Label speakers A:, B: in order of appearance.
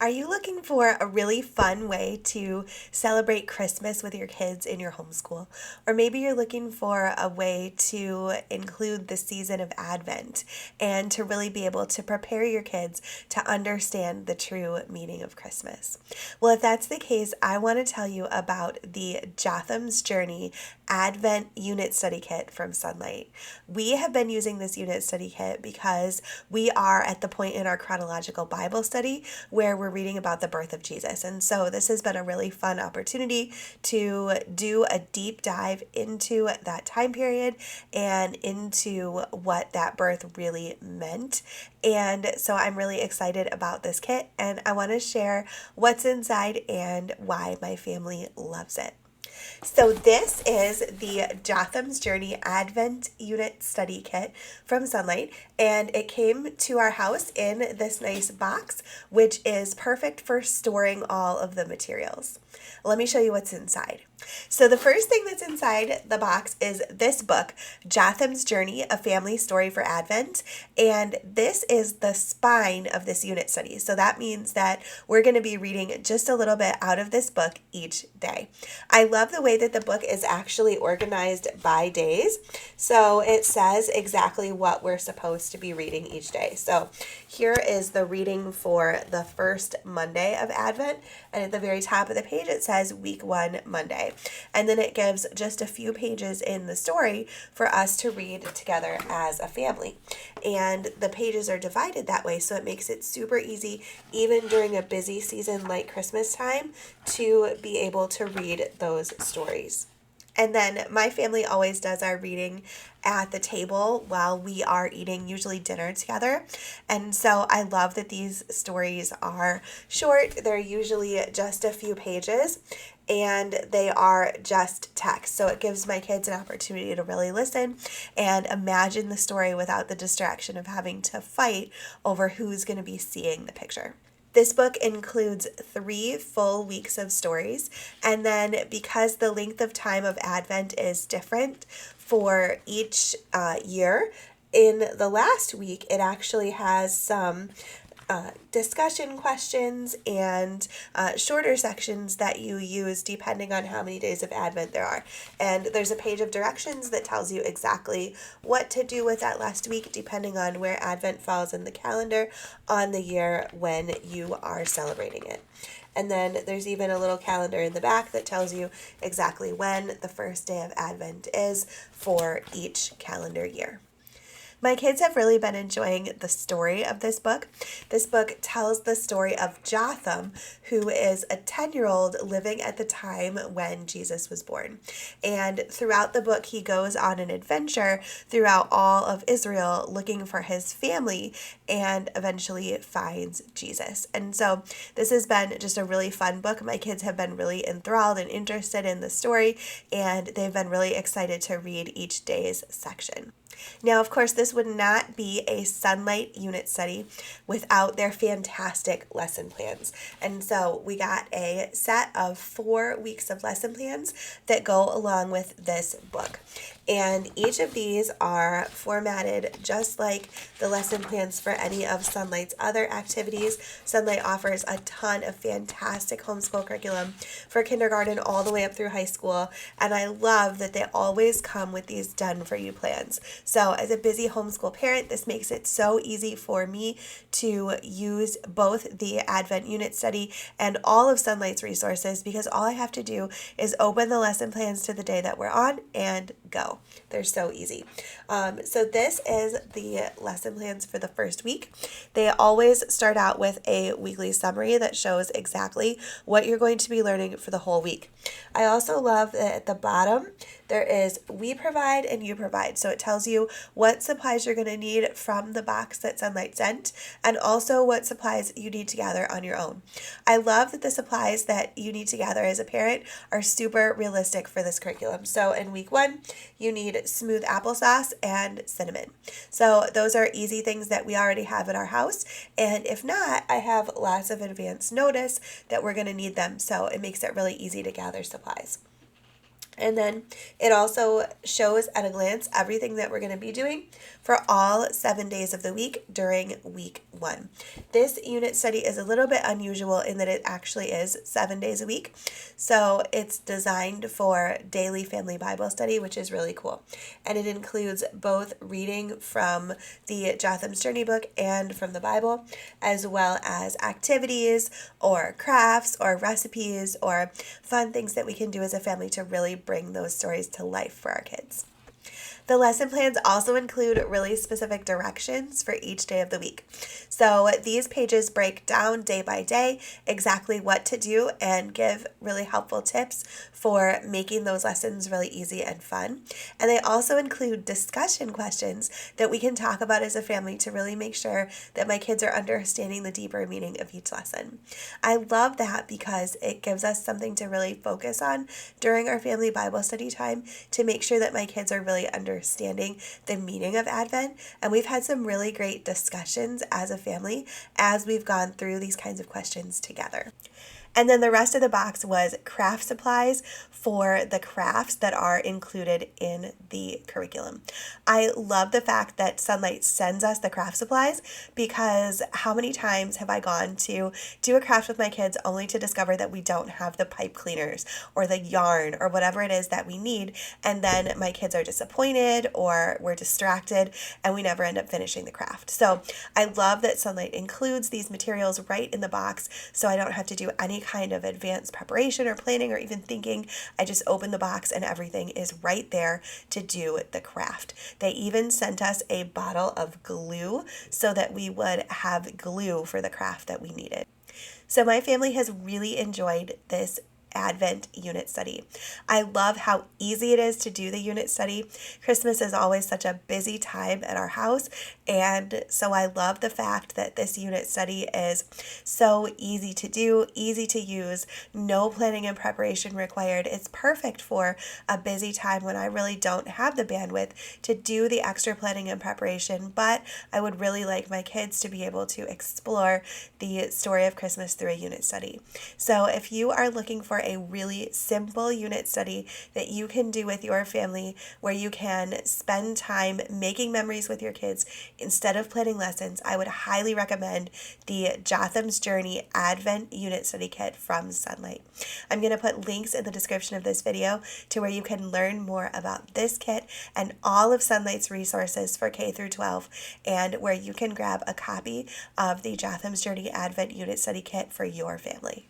A: Are you looking for a really fun way to celebrate Christmas with your kids in your homeschool? Or maybe you're looking for a way to include the season of Advent and to really be able to prepare your kids to understand the true meaning of Christmas. Well, if that's the case, I want to tell you about the Jotham's Journey Advent Unit Study Kit from Sonlight. We have been using this unit study kit because we are at the point in our chronological Bible study where we're reading about the birth of Jesus. And so this has been a really fun opportunity to do a deep dive into that time period and into what that birth really meant. And so I'm really excited about this kit, and I want to share what's inside and why my family loves it. So this is the Jotham's Journey Advent Unit Study Kit from Sonlight, and it came to our house in this nice box, which is perfect for storing all of the materials. Let me show you what's inside. So the first thing that's inside the box is this book, Jotham's Journey, A Family Story for Advent, and this is the spine of this unit study. So that means that we're going to be reading just a little bit out of this book each day. I love the way that the book is actually organized by days. So it says exactly what we're supposed to be reading each day. So here is the reading for the first Monday of Advent, and at the very top of the page it says week 1 Monday. And then it gives just a few pages in the story for us to read together as a family. And the pages are divided that way, so it makes it super easy, even during a busy season like Christmas time, to be able to read those stories. And then my family always does our reading at the table while we are eating, usually dinner together. And so I love that these stories are short. They're usually just a few pages, and they are just text. So it gives my kids an opportunity to really listen and imagine the story without the distraction of having to fight over who's going to be seeing the picture. This book includes 3 full weeks of stories, and then because the length of time of Advent is different for each year, in the last week it actually has some discussion questions and shorter sections that you use depending on how many days of Advent there are. And there's a page of directions that tells you exactly what to do with that last week depending on where Advent falls in the calendar on the year when you are celebrating it. And then there's even a little calendar in the back that tells you exactly when the first day of Advent is for each calendar year. My kids have really been enjoying the story of this book. This book tells the story of Jotham, who is a 10-year-old living at the time when Jesus was born. And throughout the book, he goes on an adventure throughout all of Israel looking for his family and eventually finds Jesus. And so this has been just a really fun book. My kids have been really enthralled and interested in the story, and they've been really excited to read each day's section. Now, of course, this would not be a Sonlight unit study without their fantastic lesson plans. And so we got a set of 4 weeks of lesson plans that go along with this book. And each of these are formatted just like the lesson plans for any of Sonlight's other activities. Sonlight offers a ton of fantastic homeschool curriculum for kindergarten all the way up through high school. And I love that they always come with these done-for-you plans. So as a busy homeschool parent, this makes it so easy for me to use both the Advent Unit Study and all of Sonlight's resources, because all I have to do is open the lesson plans to the day that we're on and go. They're so easy. So this is the lesson plans for the first week. They always start out with a weekly summary that shows exactly what you're going to be learning for the whole week. I also love that at the bottom there is we provide and you provide. So it tells you what supplies you're going to need from the box that Sonlight sent, and also what supplies you need to gather on your own. I love that the supplies that you need to gather as a parent are super realistic for this curriculum. So in week 1, you need smooth applesauce and cinnamon. So those are easy things that we already have in our house. And if not, I have lots of advance notice that we're going to need them. So it makes it really easy to gather supplies. And then it also shows at a glance everything that we're going to be doing for all 7 days of the week during week 1. This unit study is a little bit unusual in that it actually is 7 days a week. So it's designed for daily family Bible study, which is really cool. And it includes both reading from the Jotham's Journey book and from the Bible, as well as activities or crafts or recipes or fun things that we can do as a family to really bring those stories to life for our kids. The lesson plans also include really specific directions for each day of the week. So these pages break down day by day exactly what to do and give really helpful tips for making those lessons really easy and fun. And they also include discussion questions that we can talk about as a family to really make sure that my kids are understanding the deeper meaning of each lesson. I love that because it gives us something to really focus on during our family Bible study time to make sure that my kids are really understanding the meaning of Advent. And we've had some really great discussions as a family as we've gone through these kinds of questions together. And then the rest of the box was craft supplies for the crafts that are included in the curriculum. I love the fact that Sonlight sends us the craft supplies because how many times have I gone to do a craft with my kids only to discover that we don't have the pipe cleaners or the yarn or whatever it is that we need, and then my kids are disappointed or we're distracted and we never end up finishing the craft. So I love that Sonlight includes these materials right in the box so I don't have to do any kind of advanced preparation or planning or even thinking. I just open the box and everything is right there to do the craft. They even sent us a bottle of glue so that we would have glue for the craft that we needed. So my family has really enjoyed this Advent unit study. I love how easy it is to do the unit study. Christmas is always such a busy time at our house, and so I love the fact that this unit study is so easy to do, easy to use, no planning and preparation required. It's perfect for a busy time when I really don't have the bandwidth to do the extra planning and preparation, but I would really like my kids to be able to explore the story of Christmas through a unit study. So if you are looking for a really simple unit study that you can do with your family where you can spend time making memories with your kids instead of planning lessons, I would highly recommend the Jotham's Journey Advent Unit Study Kit from Sonlight. I'm going to put links in the description of this video to where you can learn more about this kit and all of Sonlight's resources for K through 12, and where you can grab a copy of the Jotham's Journey Advent Unit Study Kit for your family.